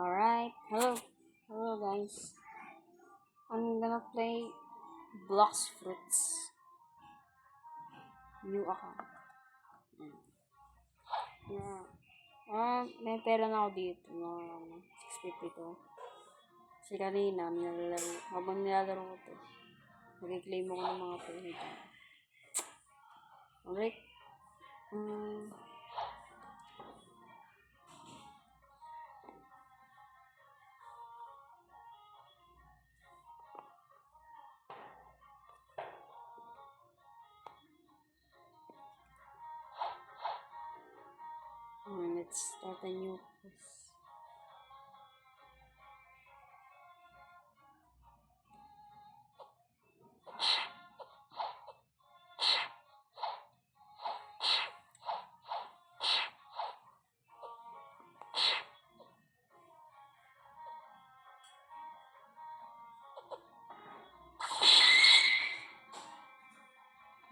Alright, hello guys. I'm gonna play Blocks Fruits. New account. Yeah. May pera na ako dito na 652. Kasi kanina, habang nilalaro ko to, nag-claim ako ng mga pera. Alright. Let's start a new quest.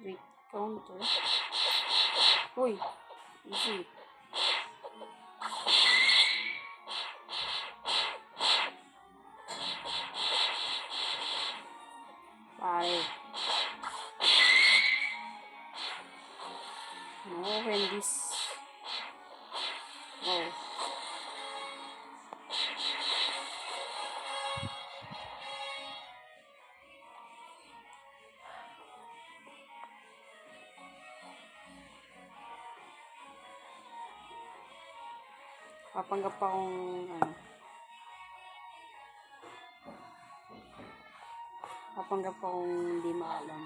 Wait, counter. Uy, easy. Pare. No, when this. Oh. Papanggap pa akong papanggap pa akong hindi maalam.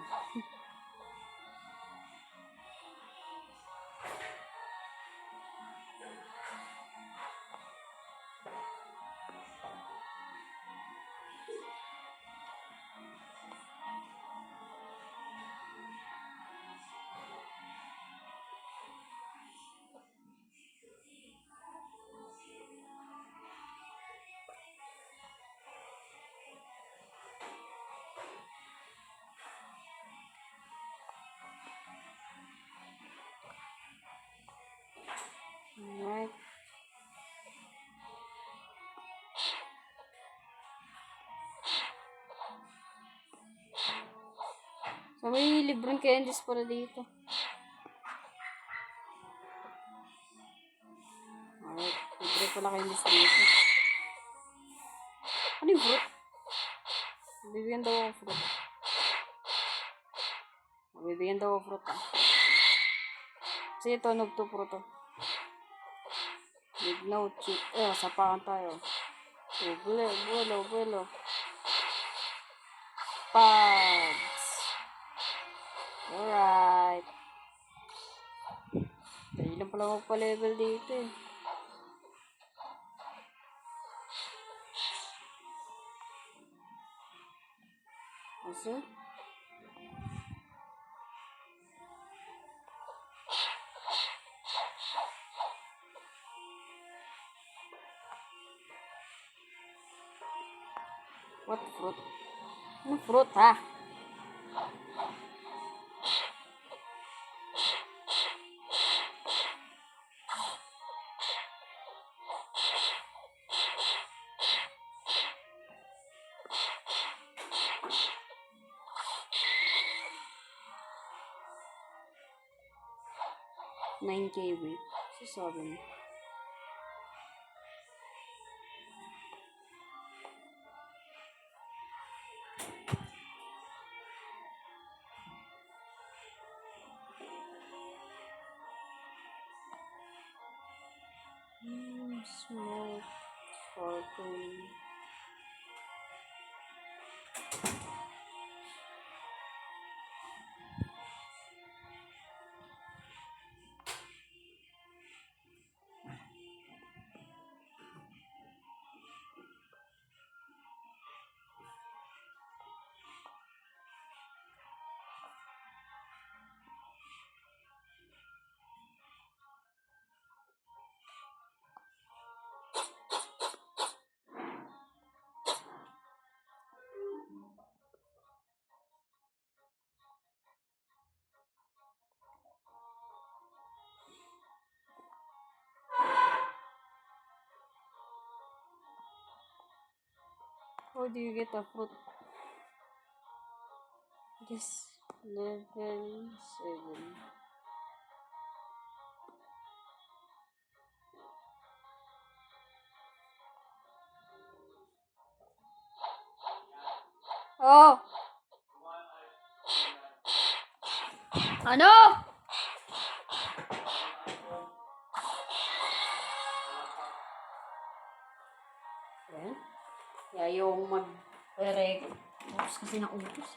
Alright. So, may libreng candies pala dito. Alright. Libre pala candies dito. Ano yung fruit? Bibigyan daw ako fruit. Bibigyan daw ako fruit Kasi ito, nagtupro to. With no cheat. Sapakan tayo. Buelo. Pads. Alright. Dahil lang pala magpa-level dito eh. Kasi? What fruit? Ano fruit ha? $9K weight. Sasabi mo. Smoke. Sparkling. How do you get a fruit? Yes, level 7. Oh! Ano? Ayan. Kaya yung mag-reg. Utos kasi ng utos.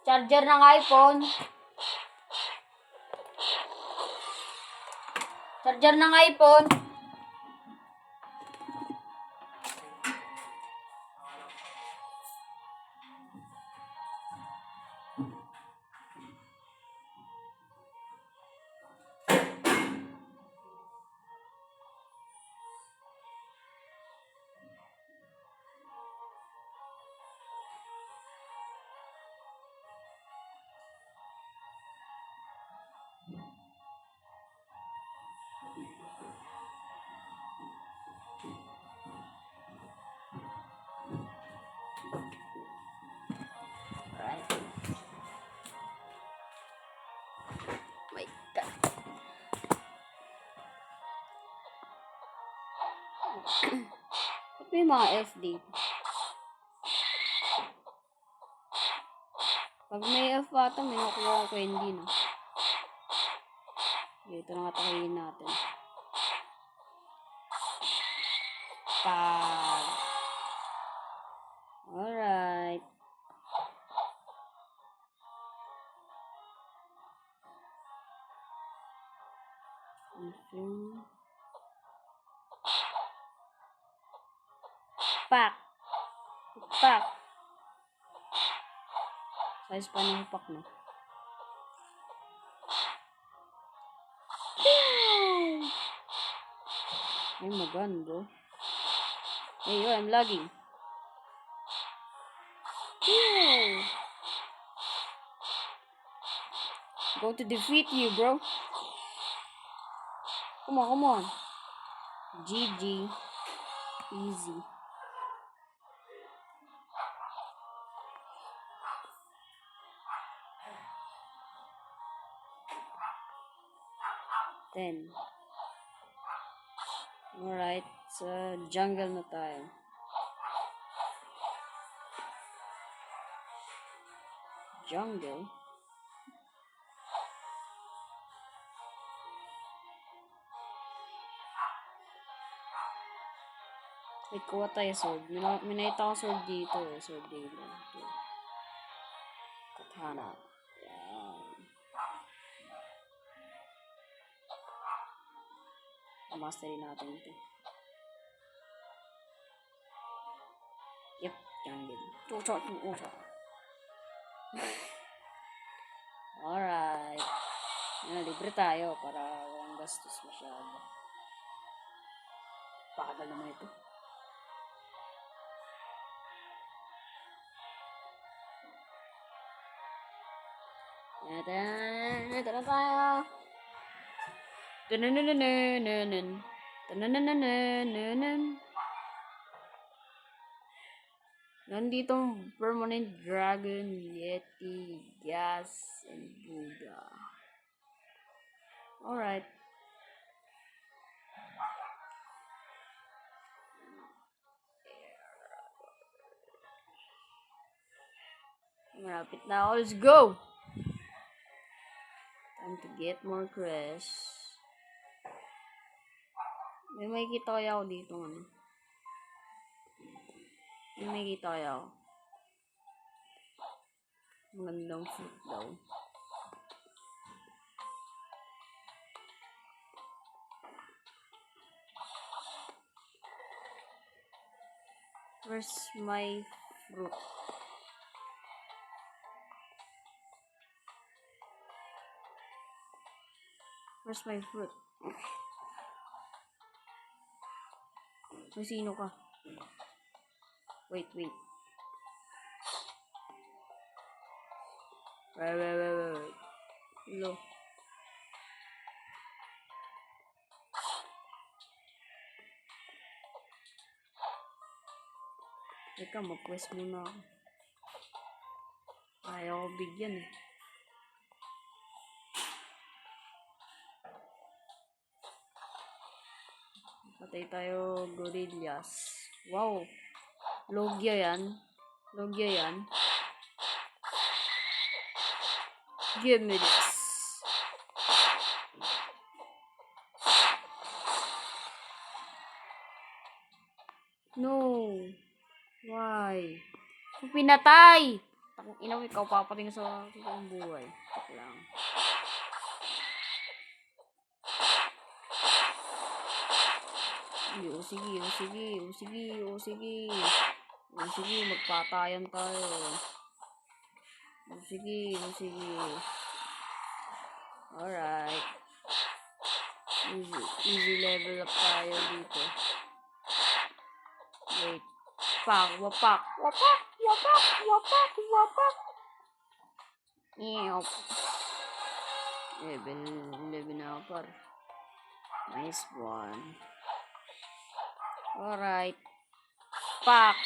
Charger ng iPhone. Charger ng iPhone. Alright. My God. Ba't may mga elf dito? Pag may elf bata, may nakuha ko candy na. Ito na katakihin natin. Pag. Alright. Pak. Pak. Size pa ng pak, no? Ay, magan, bro. Hey, yo, I'm lagging. Go to defeat you, bro. Come on, come on. GG. Easy. Then. Alright, so jungle na tayo. Jungle? May kuha tayo sword. Minayta ko sword dito eh. Sword dito. Katana. Yan. Mastery natin ito. Yep, jungle. Alright. Yan, libre tayo para walang gastos masyado. Pagal naman ito. Ito na tayo. Nandito permanent dragon, yeti, gas, and Buddha. Alright. Malapit na ako. Let's go! Time to get more crash. May makikita kaya ako dito, ano? May makikita kaya ako. Magandang fruit daw. Where's my fruit? Where's my fruit? May sino ka? Wait. Wait. Hello. Teka, mag-quest muna ako. Ayaw ko bigyan eh. Patay tayo, gorillas. Wow. Logya yan. Logya yan. Give me this. No. Why? Kung pinatay! Takong ina mo, ikaw papating sa totoong buhay. Tok lang. Sige, sige, magpatayan tayo. Sige. Alright. Easy level up tayo dito. Wait. Wapak. Ew. Level 11 na ako par. Nice one. Alright. Wapak.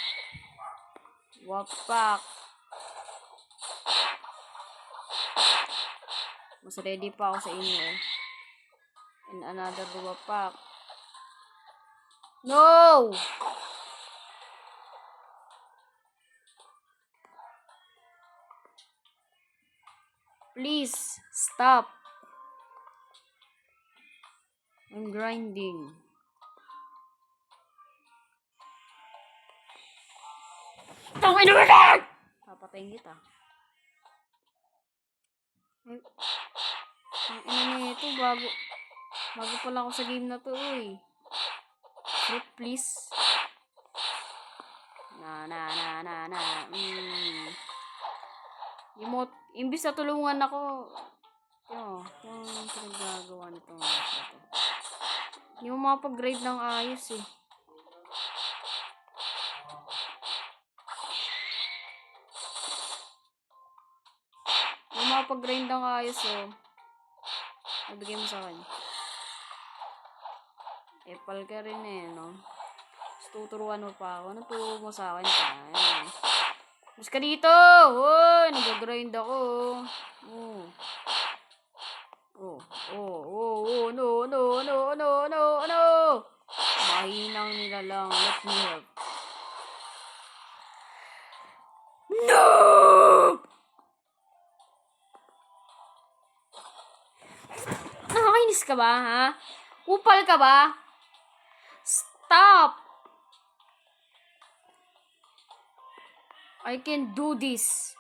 Mas ready pa ako sa inyo. And another wapak. No! Please, stop. I'm grinding. Tangin na ba? Papatayin kita. Ang ina nito, bago pala ako sa game na to, uy. Fruit, please. Imbis na tulungan ako, yung pinaggagawa nitong ito. Hindi mo mapag-grade ng ayos eh. Hindi mo mapag-grade ng ayos oh. Nabigay mo sa akin. Epal ka rin eh, no? Tuturuan mo pa ako. Ano turo mo sa akin pa? Mas ka dito! Uy! Nag-grind ako. No! Mahinang nila lang. Let me help. No! Nakakainis ka ba, ha? Upal ka ba? Stop! I can do this.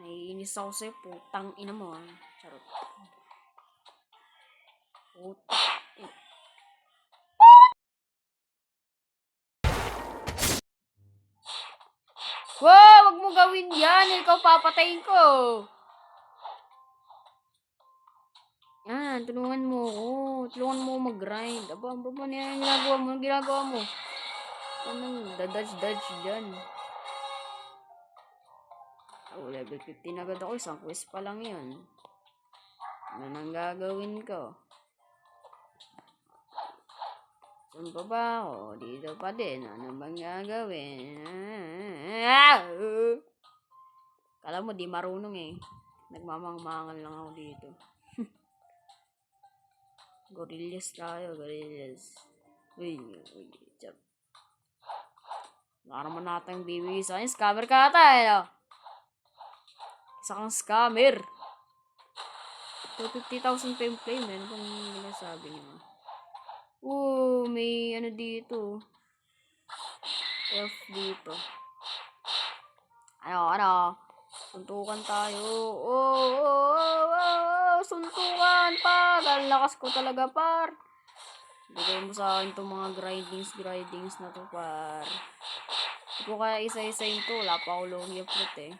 Naiinis ako sa'yo, putang ina mo. Charot. Putang. Wow! Wag mo gawin yan. Ikaw papatayin ko. Yan, tulungan mo ako. Tulungan mo mag-grind. Aba niya yung ginagawa mo. Anong dadodge dyan? Oh, level 15 agad ako. Isang quest pa lang yun. Ano nang gagawin ko? Saan pa ba ako? Dito pa din. Ano bang gagawin? Kala mo di marunong eh. Nagmamangmangan lang ako dito. Gorillas tayo, gorillas. Uy. Chap. Wala naman natin bibigay sa akin. Scammer ka ata eh. No? Isa kang scammer. 250,000 pa yung play. Meron pang ginasabi niyo. May ano dito. Elf dito. Ano? Suntukan tayo. Suntukan pa. Ang lakas ko talaga, par. Bigay mo sa akin itong mga grindings na to, par. Hindi ko kaya isa-isayin to. Wala pa ako logia fruit eh.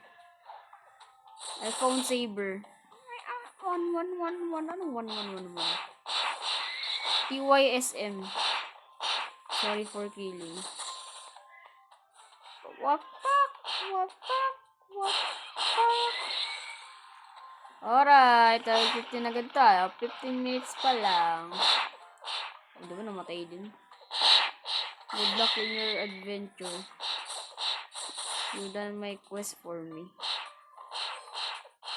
iPhone saber. 1. Anong 1? TYSM. Sorry for killing. Wapak! Wapak! Wapak! Alright, 15 agad tayo. 15 minutes pa lang. Hindi ba namatay din? Good luck in your adventure. You done my quest for me.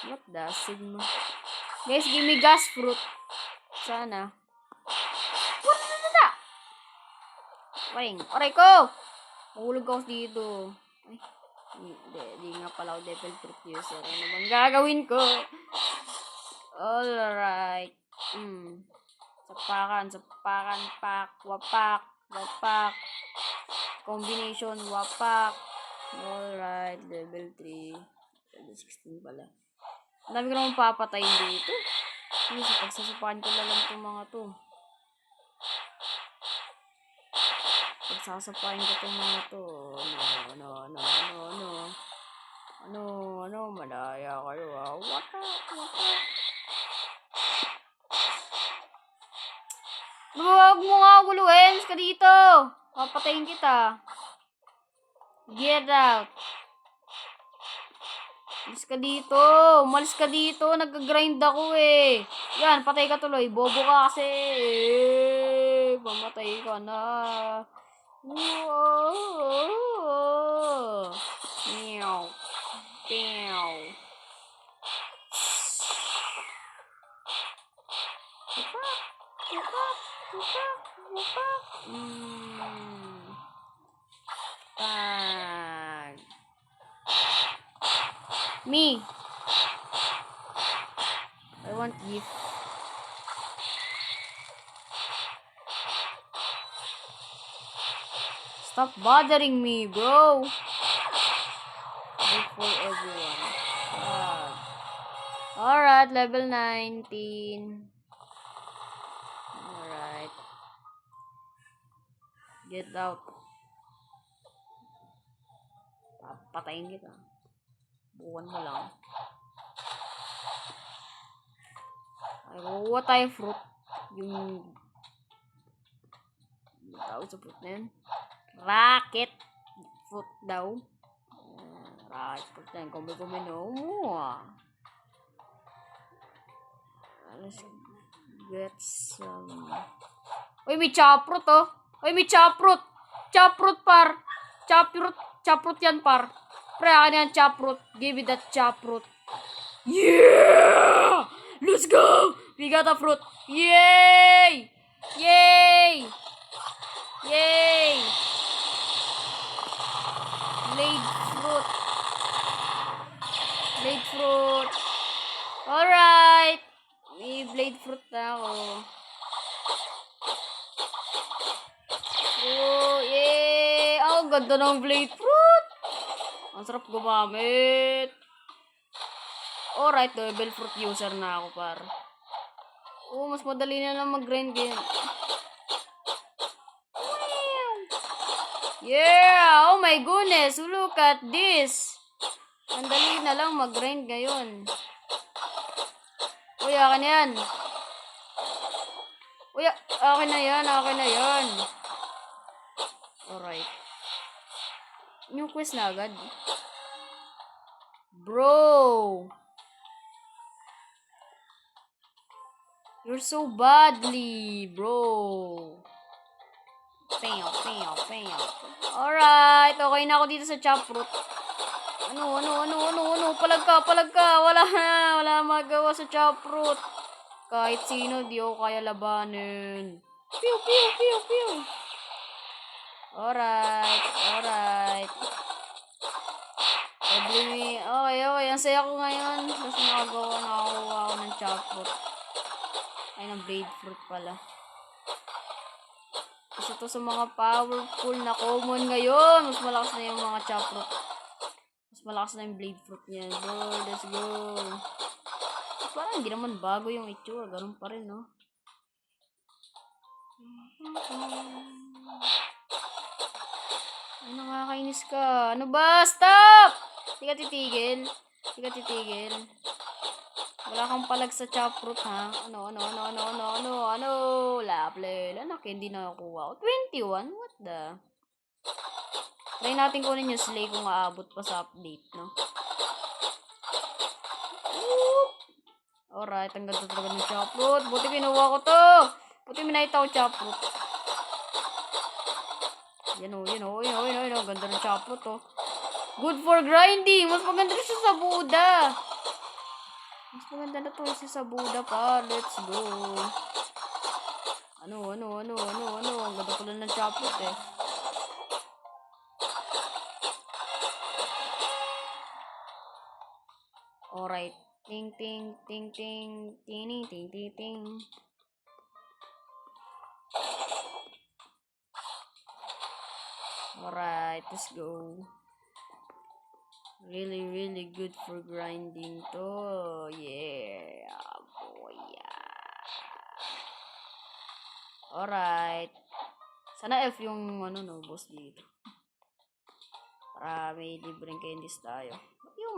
What the Sigma? Guys, give me gas fruit. Sana. Paring. Aray ko! Mahulog ako dito. Ay. Di nga pala ako devil fruit user. Ano bang gagawin ko? Alright. Sapakan, pak, wapak, wapak. Combination, wapak. Alright, level 3. Level 16 pala. Ang dami ko naman papatayin dito. Pagsasapakan ko na lang itong mga to. Pagsasapakan ko itong mga to. Ano, madaya kayo ah. Wapak. Huwag mo nga guluhin. Ka dito. Papatayin kita. Get out. Umalis ka dito. Nag-grind ako eh. Yan, patay ka tuloy. Bobo ka kasi. Pamatay ka na. Whoa. Meow. Meow. Wapak. Tag. Me. I want gift. Stop bothering me, bro. Gift for everyone. Alright, level 19. Alright. Get out. Patayin kita. Buwan mo lang. Ay, kukuha tayo fruit. Yung tawag sa fruit na yun. Rocket fruit daw. Rocket fruit na yun. Kumi no. Let's get some. Uy, may chaprot oh. Uy, may chaprot. Chaprot par. Chaprot yan par. Pre, akin yan chaprot. Give me that chaprot. Yeah! Let's go! We got a fruit. Yay! Yay! Yay! Blade fruit. Alright. May blade fruit na ako. Oh, yay! Ang ganda ng blade fruit. Ang sarap gumamit. Alright, level fruit user na ako par. Mas madali na lang mag-grind din. Yeah! Oh my goodness! Look at this! Ang dali na lang mag-grind ngayon. Uy, akin na yan. Uy, akin na yan. Alright. New quest na agad. Bro! You're so badly, bro. Peo. Alright, okay na ako dito sa chaprot. Ano? Palag ka. Wala magawa sa chaprot. Kahit sino, di ako kaya labanin. Pew. Alright. Okay. Ang saya ko ngayon. Kasi nakakuha ako ng chaprot. Ay, ng blade fruit pala. Kasi ito sa mga powerful na common ngayon. Mas malakas na yung mga chaprot. Mas malakas na yung blade fruit niya. So, let's go. Parang hindi naman bago yung itsura. Ganun pa rin, no? Ay, nakakainis ka. Ano ba? Stop! Hindi ka titigil. Wala kang palag sa choproot, ha? Ano? Lapel. Anak, hindi na nakuha ko. 21? What the? Try natin kunin yung slay kung aabot pa sa update, no? Alright, ang ganda talaga ng choproot. Buti kinuha ko to. Buti minaita ko choproot. Yan o. Ganda ng choproot, oh. Good for grinding. Mas maganda rin siya sa Buda. Mas maganda na to siya sa Buda pa. Let's go. Ano. Ang ganda pala ng choproot, eh. Alright. Ting. Alright, let's go. Really good for grinding to. Yeah, boy. Alright. Sana F yung boss dito. Para may libreng candies tayo.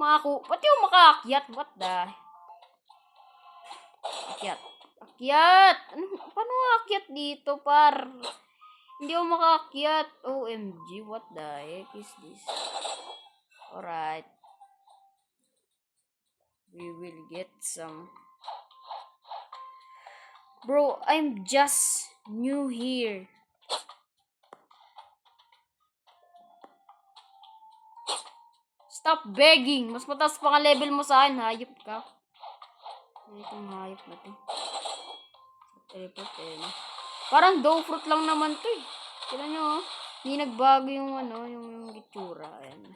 Ba't yung makaakyat? What the? Akyat! Paano akyat dito, par? Hindi ako makaakyat. OMG, what the heck is this? Alright. We will get some. Bro, I'm just new here. Stop begging. Mas mataas pa nga level mo sa akin. Hayop ka. Itong hayop na to. Teleport eh. Parang dough fruit lang naman to eh. Kailan nyo, oh. Hindi nagbago yung yung gitsura. Ayan.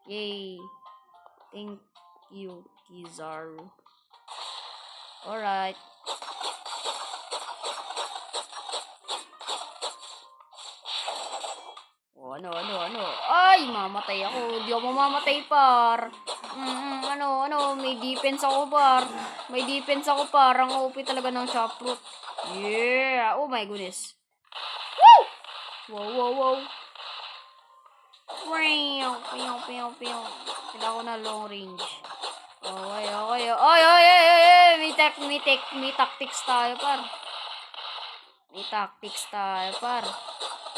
Yay. Thank you, Kizaru. Alright. Ano? Ay, mamatay ako. Di ako mamamatay, par. May defense ako, par. Ang OP talaga ng choproot. Yeah. Oh my goodness. Woo! Wow. Piyaw. Kailangan ko na long range. Okay. Ay. May tactics tayo, par.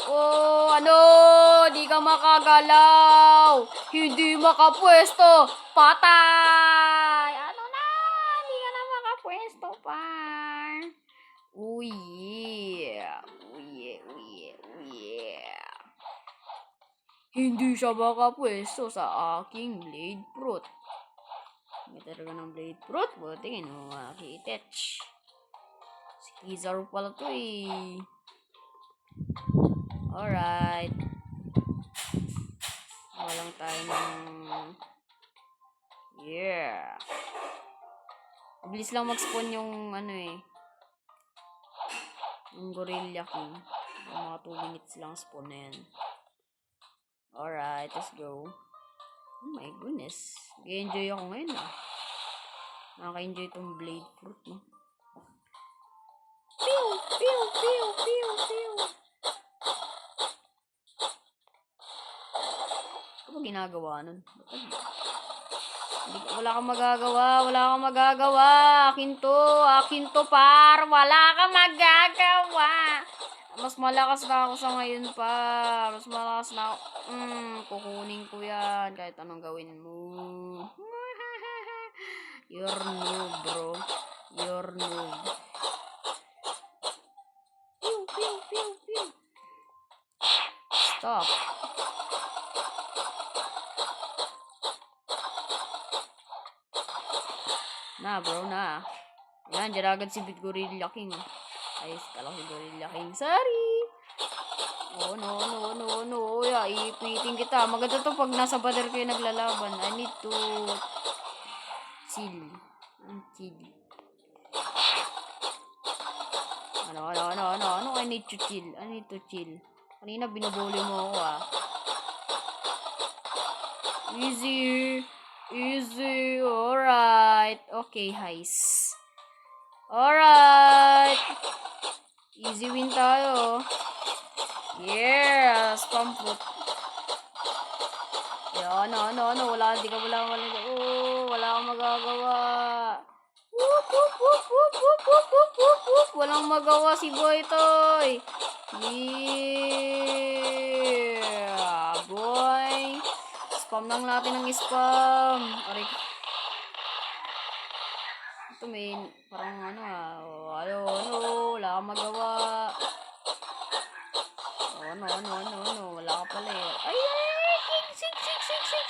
Oh, di ka makagalaw. Hindi makapwesto. Patay. Hindi ka na makapwesto, par. Oh yeah. Hindi siya makapwesto sa aking blade fruit. May talaga ng blade fruit. Buti kinuha kitech. Si Kizaru pala to eh. Alright. Walang tayo ng. Yeah. Mabilis lang mag-spawn yung yung Gorilla King. Mga 2 minutes lang spawn na yan. Alright, let's go. Oh my goodness. Nag-enjoy ako ngayon ah. Nakaka-enjoy itong blade fruit no. Pew! Ano ginagawa nun? Wala kang magagawa. Akin to, par. Wala kang magagawa. Mas malakas na ako sa ngayon, par. Kukunin ko yan. Kahit anong gawin mo. You're noob, bro. Pew. Stop. Na, bro, na. Yan, dyan agad si Gorilla King. Ayos ka lang si Gorilla King. Sorry! Oh, no. Yeah, ipitin kita. Maganda to pag nasa battle kayo naglalaban. I need to chill. Ano? I need to chill. Kanina binubuli mo ako ah. Easy. Alright. Okay, heis. Alright. Easy win tayo. Yeah, spam fruit. Ano, wala, di ka wala kang magagawa. Whoop, whoop, whoop, whoop, whoop, whoop, whoop, whoop, whoop. Walang magawa si Boy Toy. Yeah, boy. Spam lang natin ng spam. Aray. Ito may, parang ano, wala kang magawa. Wala ka pala eh. Ay, six.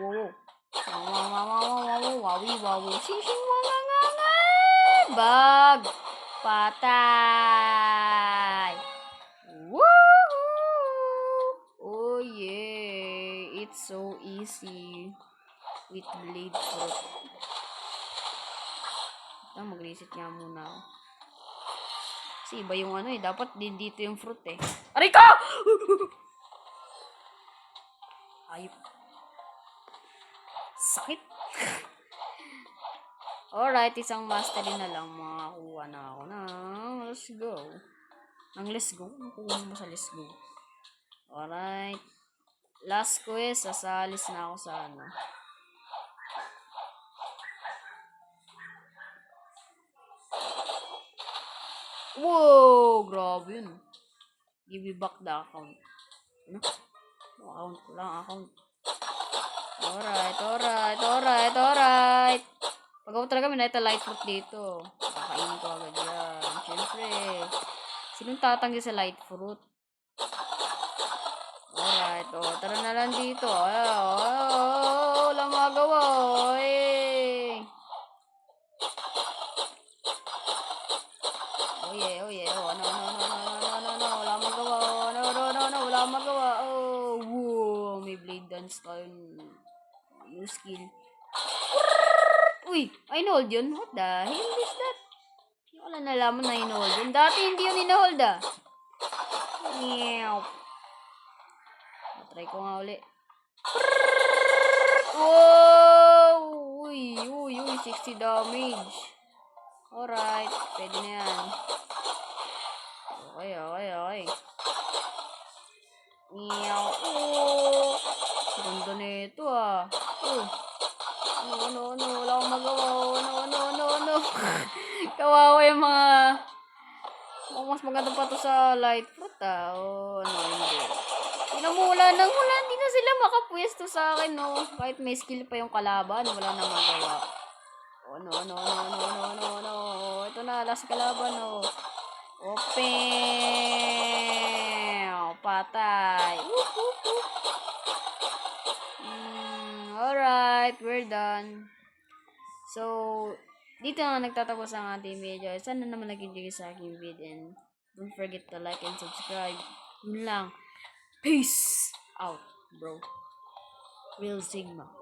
Wow. Wawi. Sing, wangangangan. Bag. Patay. Woohoo! Oh yeah. It's so easy. With blade fruit. Mag-reset nga muna ako. Kasi iba yung dapat din dito yung fruit eh. Aray ka! Ayop. Sakit. Alright, isang mastery na lang. Makakuha na ako ng let's go. Nakuha mo sa let's go. Alright. Last quest, sasalis na ako sa Wow! Grabe yun. Give me back the account. Account. Alright. Pag ako talaga may light fruit dito. Kakainin ko agad yan. Siyempre. Sinong tatanggi sa light fruit? Alright. Tara na lang dito. Wala magawa. Oh yeah. Wala magawa. Wow. May blade dance tayo. New skill. Uy, in-hold yun? What the hell is that? Wala nalaman na in-hold yun. Dati hindi yun in-hold Meow. Try ko nga uli. Wow! Uy, 60 damage. Alright, pwede na yan. Okay. Meow. Ganda na ito No, wala akong magawa. No. Kawawa yung mga mas maganda pa to sa light fruit hindi. Pinamulan ng ulan, hindi na sila makapwesto sa akin, no. Kahit may skill pa yung kalaban, wala na magawa. No. Ito na, last kalaban, Open! Patay. Alright, we're done. So, dito na nagtatapos ang ating video. Sana naman nag-enjoy sa aking video. And don't forget to like and subscribe. Yun lang. Peace out, bro. Real Sigma.